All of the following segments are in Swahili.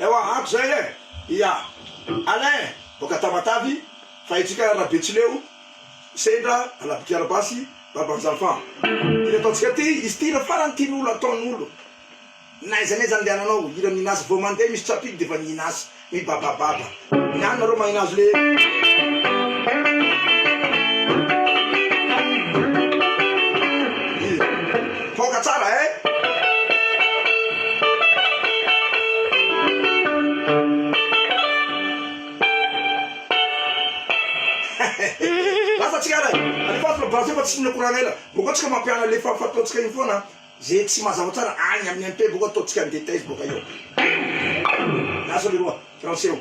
Ewa ako zay e. Ia. Alain, boka Tamatavy, fa itsika Rabetsileo, sendra Alapikarabasy, Babanjafan. Io ataontsika ty, izy ty ra farany tian'olo ataon'olo. Naiza naiza andehananao, ira ninasy vao mandeha misy tsapiky de fa ninasy, mibabababa. Niany nareo magninazy le. Poka tsara e. Lasa tsika ray, alefaty labazy fa tsy minakorana ela. Boka tsika mampiana le fataontsika iny foana. Zay tsy mazava tsara agny amin'ny MP boka ataontsika ndeta izy boka eo. Lasa leroa, français.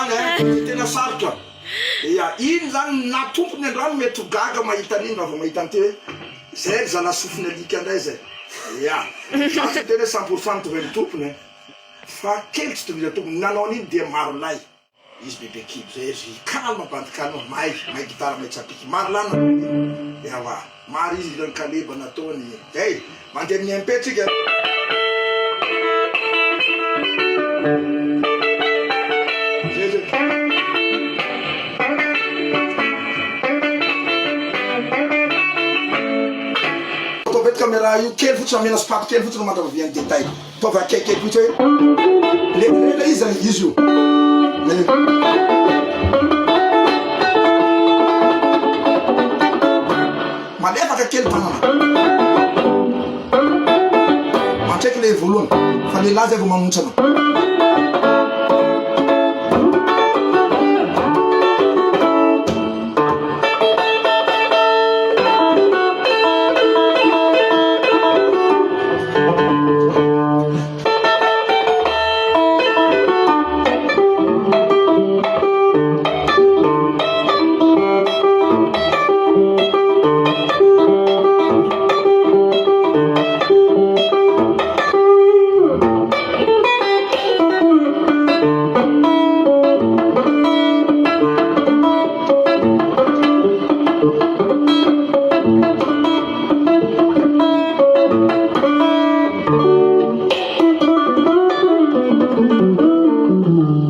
zany tena sarotra. Ia, iny zany na tompony andrano mety ho gaga mahita an'iny raha vao mahita an'ity hoe zay ry zala sofiny alika andray zay. Ia, zasy tena 100% tovy amin'ny tompony fa kely tsy tovy tompony nanao an'iny dia maro lay. Izy bebe kibo zay izy kalma bandikano mahay gitara mahay tsapiky maro lana. Ewa, maro izy ireo kaleba nataony. Hey, mandeha amin'ny MP tsika. Caméra io kely fotsiny amena spato kely fotsiny mandravy amin'ny détail. Tova akaiky fotsy hoe le izy izy io. Malefaka kely tanana. Mantraiky le voalohany fa le laza vao mamontsana.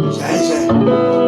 Zay.